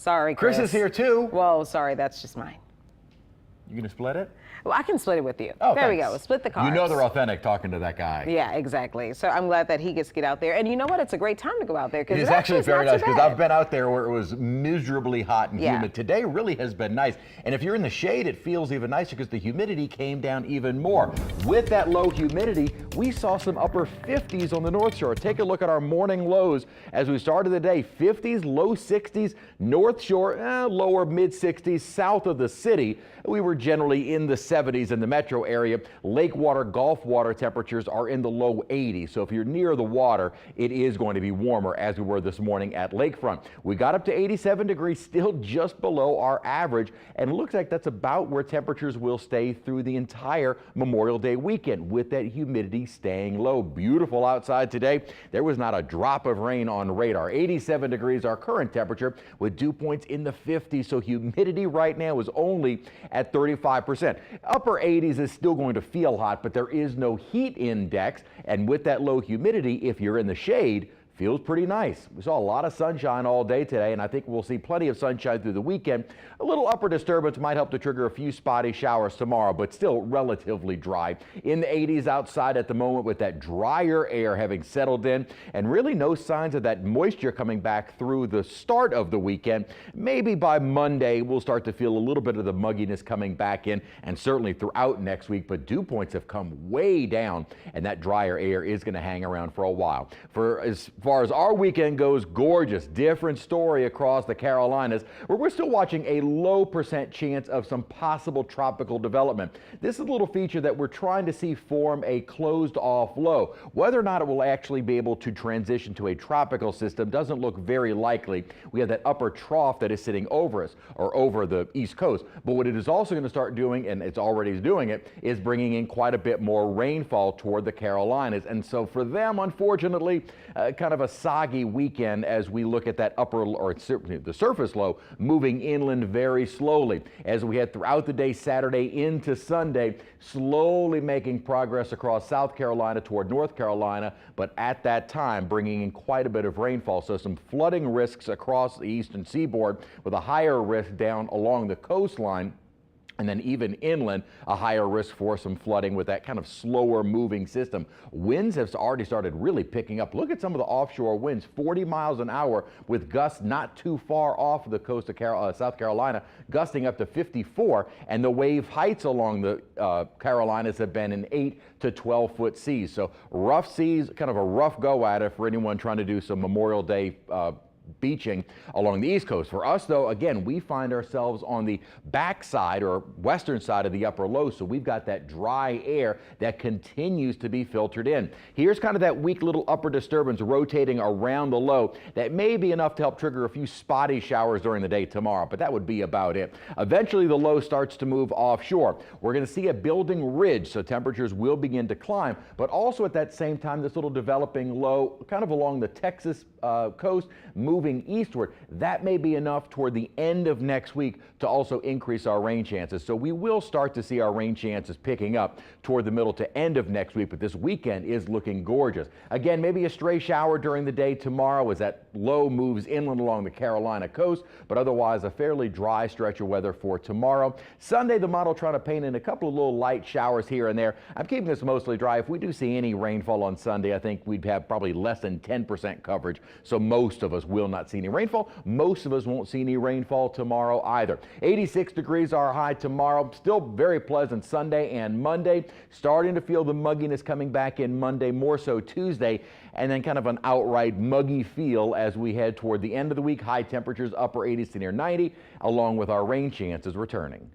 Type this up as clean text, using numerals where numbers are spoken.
Sorry, Chris is here too. Whoa, sorry, that's just mine. You gonna split it? Well, I can split it with you. Oh, there thanks. we go. Split the carbs. You know they're authentic talking to that guy. Yeah, exactly. So I'm glad that he gets to get out there. And you know what? It's a great time to go out there. It is actually very nice because I've been out there where it was miserably hot and humid. Today really has been nice. And if you're in the shade, it feels even nicer because the humidity came down even more. With that low humidity, we saw some upper 50s on the North Shore. Take a look at our morning lows as we started the day. 50s, low 60s, North Shore, lower mid 60s, south of the city. We were generally in the 70s in the metro area. Lake water, Gulf water temperatures are in the low 80s. So if you're near the water, it is going to be warmer as we were this morning at lakefront. We got up to 87 degrees, still just below our average. And it looks like that's about where temperatures will stay through the entire Memorial Day weekend with that humidity staying low. Beautiful outside today. There was not a drop of rain on radar. 87 degrees our current temperature with dew points in the 50s. So humidity right now is only at 35%. Upper 80s is still going to feel hot, but there is no heat index. And with that low humidity, if you're in the shade, feels pretty nice. We saw a lot of sunshine all day today, and I think we'll see plenty of sunshine through the weekend. A little upper disturbance might help to trigger a few spotty showers tomorrow, but still relatively dry. In the 80s outside at the moment with that drier air having settled in, and really no signs of that moisture coming back through the start of the weekend. Maybe by Monday, we'll start to feel a little bit of the mugginess coming back in, and certainly throughout next week, but dew points have come way down, and that drier air is going to hang around for a while. For as far as our weekend goes, gorgeous, different story across the Carolinas, where we're still watching a low % chance of some possible tropical development. This is a little feature that we're trying to see form a closed off low. Whether or not it will actually be able to transition to a tropical system doesn't look very likely. We have that upper trough that is sitting over us or over the East Coast. But what it is also going to start doing, and it's already doing it, is bringing in quite a bit more rainfall toward the Carolinas. And so for them, unfortunately, kind of a soggy weekend as we look at that upper or the surface low moving inland very slowly as we head throughout the day Saturday into Sunday, slowly making progress across South Carolina toward North Carolina, but at that time bringing in quite a bit of rainfall. So some flooding risks across the eastern seaboard with a higher risk down along the coastline. And then even inland, a higher risk for some flooding with that kind of slower moving system. Winds have already started really picking up. Look at some of the offshore winds, 40 miles an hour with gusts not too far off the coast of South Carolina, gusting up to 54. And the wave heights along the Carolinas have been in 8 to 12 foot seas. So rough seas, kind of a rough go at it for anyone trying to do some Memorial Day beaching along the East Coast. For us, though, again, we find ourselves on the backside or western side of the upper low, so we've got that dry air that continues to be filtered in. Here's kind of that weak little upper disturbance rotating around the low that may be enough to help trigger a few spotty showers during the day tomorrow, but that would be about it. Eventually, the low starts to move offshore. We're going to see a building ridge, so temperatures will begin to climb, but also at that same time, this little developing low kind of along the Texas coast, moving eastward. That may be enough toward the end of next week to also increase our rain chances. So we will start to see our rain chances picking up toward the middle to end of next week, but this weekend is looking gorgeous. Again, maybe a stray shower during the day tomorrow as that low moves inland along the Carolina coast, but otherwise a fairly dry stretch of weather for tomorrow. Sunday, the model trying to paint in a couple of little light showers here and there. I'm keeping this mostly dry. If we do see any rainfall on Sunday, I think we'd have probably less than 10% coverage. So most of us will not see any rainfall. Most of us won't see any rainfall tomorrow either. 86 degrees our high tomorrow. Still very pleasant Sunday and Monday. Starting to feel the mugginess coming back in Monday, more so Tuesday, and then kind of an outright muggy feel as we head toward the end of the week. High temperatures, upper 80s to near 90, along with our rain chances returning.